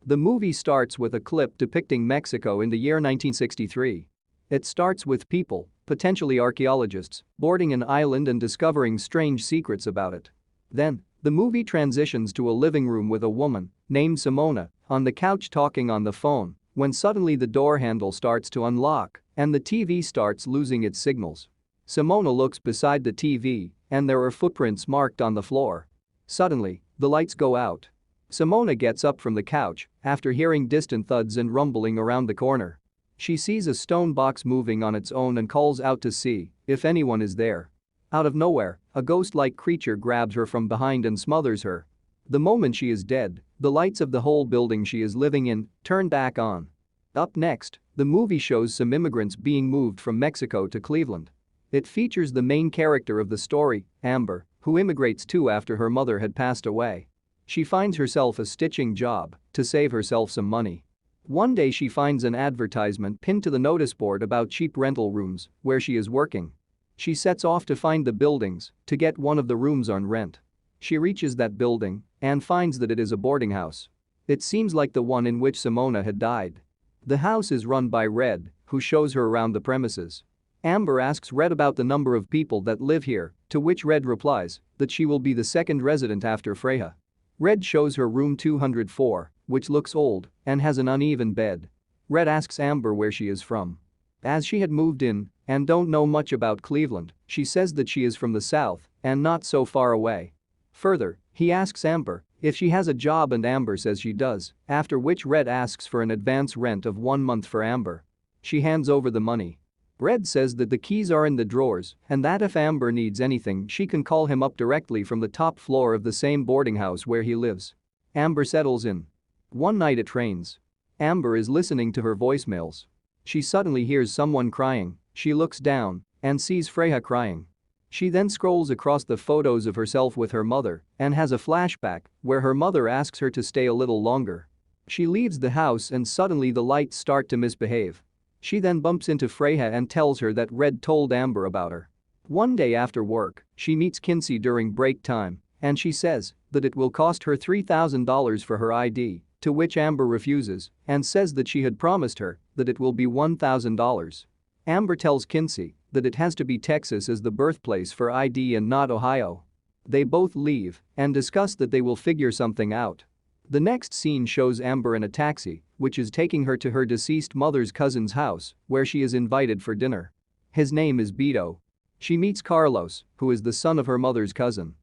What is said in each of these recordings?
The movie starts with a clip depicting Mexico in the year 1963. It starts with people, potentially archaeologists, boarding an island and discovering strange secrets about it. Then, the movie transitions to a living room with a woman, named Simona, on the couch talking on the phone, when suddenly the door handle starts to unlock and the TV starts losing its signals. Simona looks beside the TV, and there are footprints marked on the floor. Suddenly, the lights go out. Simona gets up from the couch after hearing distant thuds and rumbling around the corner. She sees a stone box moving on its own and calls out to see if anyone is there. Out of nowhere, a ghost-like creature grabs her from behind and smothers her. The moment she is dead, the lights of the whole building she is living in turn back on. Up next, the movie shows some immigrants being moved from Mexico to Cleveland. It features the main character of the story, Amber, who immigrates too after her mother had passed away. She finds herself a stitching job to save herself some money. One day she finds an advertisement pinned to the notice board about cheap rental rooms where she is working. She sets off to find the buildings to get one of the rooms on rent. She reaches that building and finds that it is a boarding house. It seems like the one in which Simona had died. The house is run by Red, who shows her around the premises. Amber asks Red about the number of people that live here, to which Red replies that she will be the second resident after Freya. Red shows her room 204, which looks old and has an uneven bed. Red asks Amber where she is from. As she had moved in and don't know much about Cleveland, she says that she is from the south and not so far away. Further, he asks Amber if she has a job and Amber says she does, after which Red asks for an advance rent of 1 month for Amber. She hands over the money. Red says that the keys are in the drawers and that if Amber needs anything she can call him up directly from the top floor of the same boarding house where he lives. Amber settles in. One night it rains. Amber is listening to her voicemails. She suddenly hears someone crying. She looks down and sees Freya crying. She then scrolls across the photos of herself with her mother and has a flashback where her mother asks her to stay a little longer. She leaves the house and suddenly the lights start to misbehave. She then bumps into Freya and tells her that Red told Amber about her. One day after work, she meets Kinsey during break time and she says that it will cost her $3,000 for her ID, to which Amber refuses and says that she had promised her that it will be $1,000. Amber tells Kinsey that it has to be Texas as the birthplace for ID and not Ohio. They both leave and discuss that they will figure something out. The next scene shows Amber in a taxi, which is taking her to her deceased mother's cousin's house, where she is invited for dinner. His name is Beto. She meets Carlos, who is the son of her mother's cousin.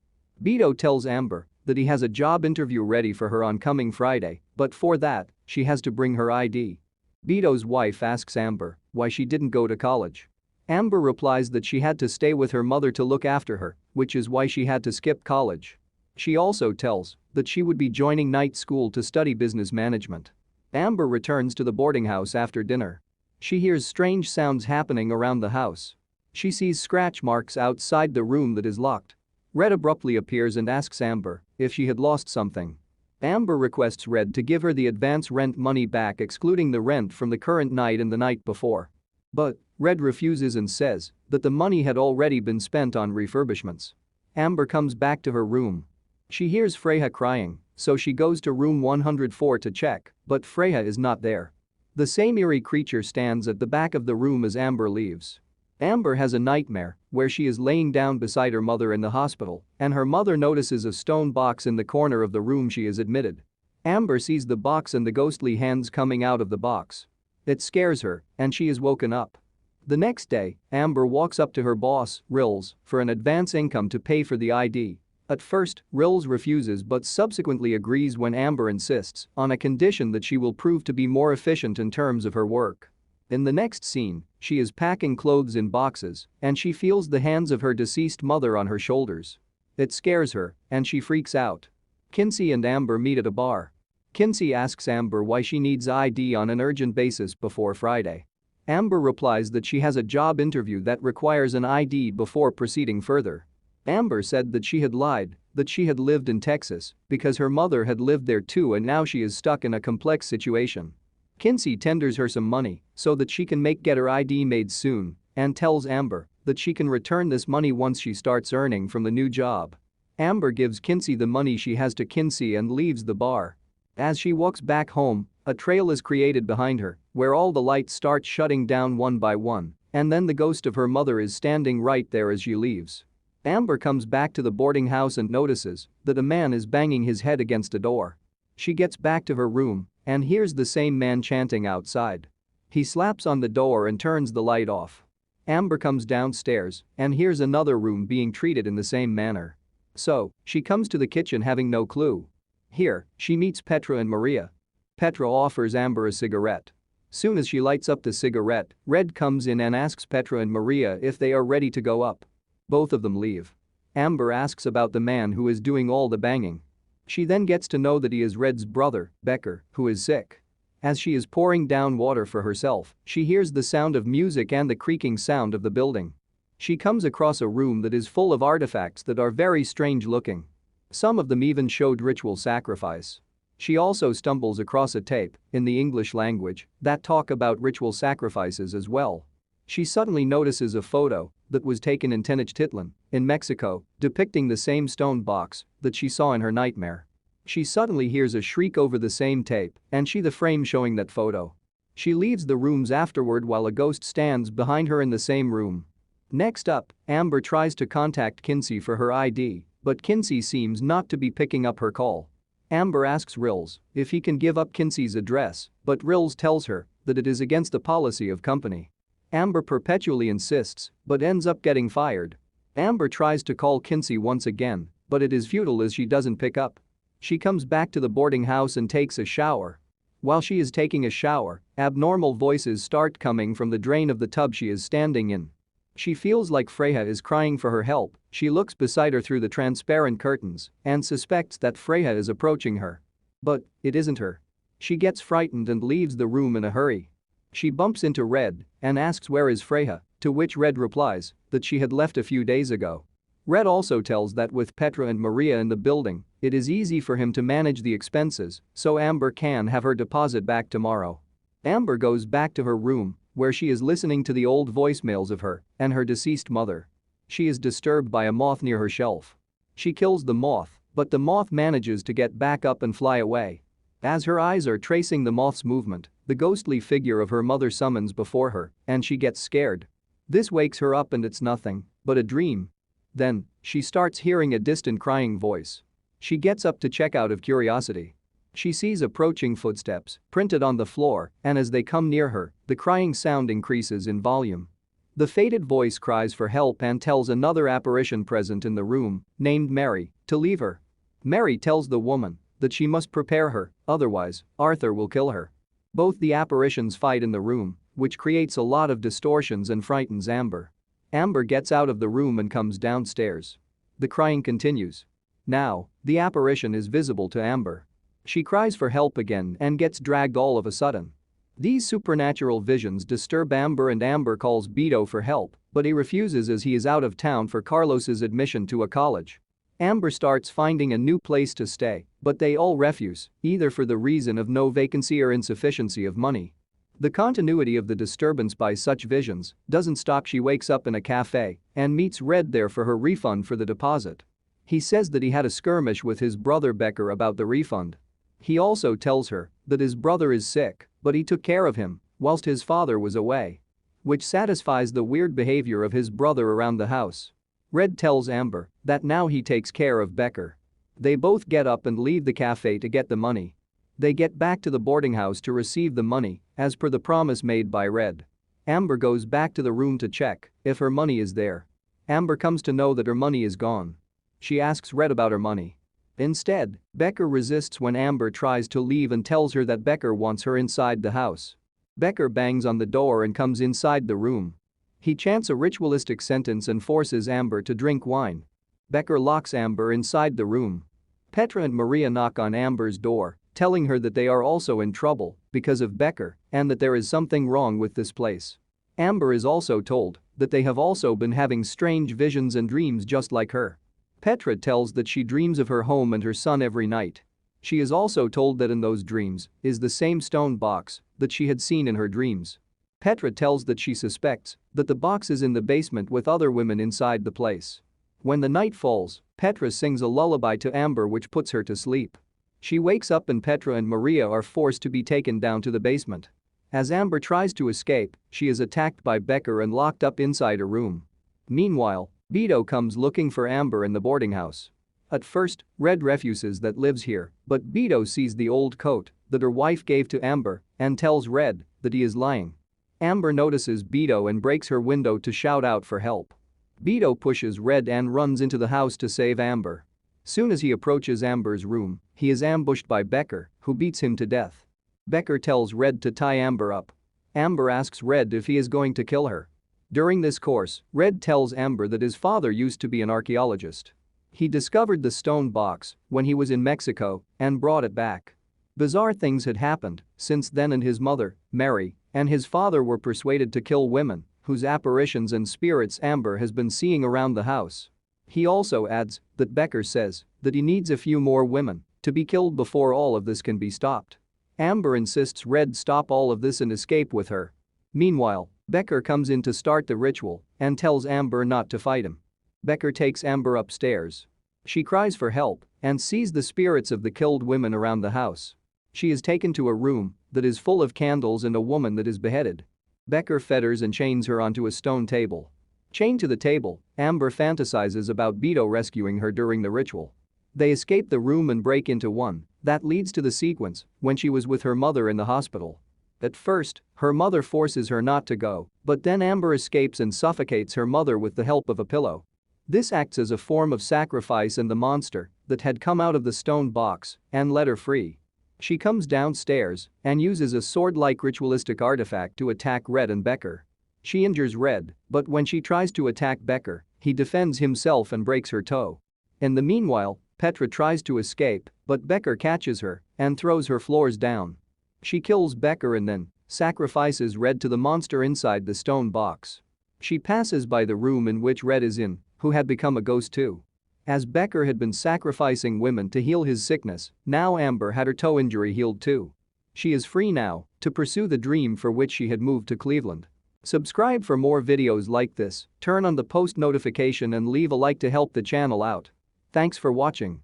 Beto tells Amber that he has a job interview ready for her on coming Friday, but for that, she has to bring her ID. Beto's wife asks Amber why she didn't go to college. Amber replies that she had to stay with her mother to look after her, which is why she had to skip college. She also tells that she would be joining night school to study business management. Amber returns to the boarding house after dinner. She hears strange sounds happening around the house. She sees scratch marks outside the room that is locked. Red abruptly appears and asks Amber if she had lost something. Amber requests Red to give her the advance rent money back excluding the rent from the current night and the night before. But Red refuses and says that the money had already been spent on refurbishments. Amber comes back to her room. She hears Freya crying, so she goes to room 104 to check, but Freya is not there. The same eerie creature stands at the back of the room as Amber leaves. Amber has a nightmare where she is laying down beside her mother in the hospital and her mother notices a stone box in the corner of the room she is admitted. Amber sees the box and the ghostly hands coming out of the box. It scares her and she is woken up. The next day, Amber walks up to her boss, Rills, for an advance income to pay for the ID. At first, Rills refuses but subsequently agrees when Amber insists on a condition that she will prove to be more efficient in terms of her work. In the next scene, she is packing clothes in boxes and she feels the hands of her deceased mother on her shoulders. It scares her and she freaks out. Kinsey and Amber meet at a bar. Kinsey asks Amber why she needs ID on an urgent basis before Friday. Amber replies that she has a job interview that requires an ID before proceeding further. Amber said that she had lied, that she had lived in Texas because her mother had lived there too and now she is stuck in a complex situation. Kinsey tenders her some money so that she can get her ID made soon and tells Amber that she can return this money once she starts earning from the new job. Amber gives Kinsey the money she has to Kinsey and leaves the bar. As she walks back home, a trail is created behind her, where all the lights start shutting down one by one, and then the ghost of her mother is standing right there as she leaves. Amber comes back to the boarding house and notices that a man is banging his head against a door. She gets back to her room and hears the same man chanting outside. He slaps on the door and turns the light off. Amber comes downstairs and hears another room being treated in the same manner. So, she comes to the kitchen having no clue. Here, she meets Petra and Maria. Petra offers Amber a cigarette. Soon as she lights up the cigarette, Red comes in and asks Petra and Maria if they are ready to go up. Both of them leave. Amber asks about the man who is doing all the banging. She then gets to know that he is Red's brother, Becker, who is sick. As she is pouring down water for herself, she hears the sound of music and the creaking sound of the building. She comes across a room that is full of artifacts that are very strange looking. Some of them even showed ritual sacrifice. She also stumbles across a tape, in the English language, that talk about ritual sacrifices as well. She suddenly notices a photo that was taken in Tenochtitlan, in Mexico, depicting the same stone box that she saw in her nightmare. She suddenly hears a shriek over the same tape and the frame showing that photo. She leaves the rooms afterward while a ghost stands behind her in the same room. Next up, Amber tries to contact Kinsey for her ID, but Kinsey seems not to be picking up her call. Amber asks Rills if he can give up Kinsey's address, but Rills tells her that it is against the policy of company. Amber perpetually insists, but ends up getting fired. Amber tries to call Kinsey once again, but it is futile as she doesn't pick up. She comes back to the boarding house and takes a shower. While she is taking a shower, abnormal voices start coming from the drain of the tub she is standing in. She feels like Freya is crying for her help. She looks beside her through the transparent curtains and suspects that Freya is approaching her. But it isn't her. She gets frightened and leaves the room in a hurry. She bumps into Red and asks where is Freya, to which Red replies that she had left a few days ago. Red also tells that with Petra and Maria in the building, it is easy for him to manage the expenses, so Amber can have her deposit back tomorrow. Amber goes back to her room, where she is listening to the old voicemails of her and her deceased mother. She is disturbed by a moth near her shelf. She kills the moth, but the moth manages to get back up and fly away. As her eyes are tracing the moth's movement, the ghostly figure of her mother summons before her, and she gets scared. This wakes her up and it's nothing but a dream. Then, she starts hearing a distant crying voice. She gets up to check out of curiosity. She sees approaching footsteps printed on the floor, and as they come near her, the crying sound increases in volume. The faded voice cries for help and tells another apparition present in the room, named Mary, to leave her. Mary tells the woman that she must prepare her, otherwise, Arthur will kill her. Both the apparitions fight in the room, which creates a lot of distortions and frightens Amber. Amber gets out of the room and comes downstairs. The crying continues. Now, the apparition is visible to Amber. She cries for help again and gets dragged all of a sudden. These supernatural visions disturb Amber and Amber calls Beto for help, but he refuses as he is out of town for Carlos's admission to a college. Amber starts finding a new place to stay, but they all refuse, either for the reason of no vacancy or insufficiency of money. The continuity of the disturbance by such visions doesn't stop. She wakes up in a cafe and meets Red there for her refund for the deposit. He says that he had a skirmish with his brother Becker about the refund. He also tells her that his brother is sick, but he took care of him whilst his father was away. Which satisfies the weird behavior of his brother around the house. Red tells Amber that now he takes care of Becker. They both get up and leave the cafe to get the money. They get back to the boarding house to receive the money, as per the promise made by Red. Amber goes back to the room to check if her money is there. Amber comes to know that her money is gone. She asks Red about her money. Instead, Becker resists when Amber tries to leave and tells her that Becker wants her inside the house. Becker bangs on the door and comes inside the room. He chants a ritualistic sentence and forces Amber to drink wine. Becker locks Amber inside the room. Petra and Maria knock on Amber's door, telling her that they are also in trouble because of Becker and that there is something wrong with this place. Amber is also told that they have also been having strange visions and dreams just like her. Petra tells that she dreams of her home and her son every night. She is also told that in those dreams is the same stone box that she had seen in her dreams. Petra tells that she suspects that the box is in the basement with other women inside the place. When the night falls, Petra sings a lullaby to Amber which puts her to sleep. She wakes up and Petra and Maria are forced to be taken down to the basement. As Amber tries to escape, she is attacked by Becker and locked up inside a room. Meanwhile, Beto comes looking for Amber in the boarding house. At first, Red refuses that lives here, but Beto sees the old coat that her wife gave to Amber and tells Red that he is lying. Amber notices Beto and breaks her window to shout out for help. Beto pushes Red and runs into the house to save Amber. Soon as he approaches Amber's room, he is ambushed by Becker, who beats him to death. Becker tells Red to tie Amber up. Amber asks Red if he is going to kill her. During this course, Red tells Amber that his father used to be an archaeologist. He discovered the stone box when he was in Mexico and brought it back. Bizarre things had happened since then, and his mother, Mary, and his father were persuaded to kill women whose apparitions and spirits Amber has been seeing around the house. He also adds that Becker says that he needs a few more women to be killed before all of this can be stopped. Amber insists Red stop all of this and escape with her. Meanwhile, Becker comes in to start the ritual and tells Amber not to fight him. Becker takes Amber upstairs. She cries for help and sees the spirits of the killed women around the house. She is taken to a room that is full of candles and a woman that is beheaded. Becker fetters and chains her onto a stone table. Chained to the table, Amber fantasizes about Beto rescuing her during the ritual. They escape the room and break into one that leads to the sequence when she was with her mother in the hospital. At first, her mother forces her not to go, but then Amber escapes and suffocates her mother with the help of a pillow. This acts as a form of sacrifice, and the monster that had come out of the stone box and let her free. She comes downstairs and uses a sword-like ritualistic artifact to attack Red and Becker. She injures Red, but when she tries to attack Becker, he defends himself and breaks her toe. In the meanwhile, Petra tries to escape, but Becker catches her and throws her floors down. She kills Becker and then sacrifices Red to the monster inside the stone box. She passes by the room in which Red is in, who had become a ghost too. As Becker had been sacrificing women to heal his sickness, now Amber had her toe injury healed too. She is free now to pursue the dream for which she had moved to Cleveland. Subscribe for more videos like this, turn on the post notification and leave a like to help the channel out. Thanks for watching.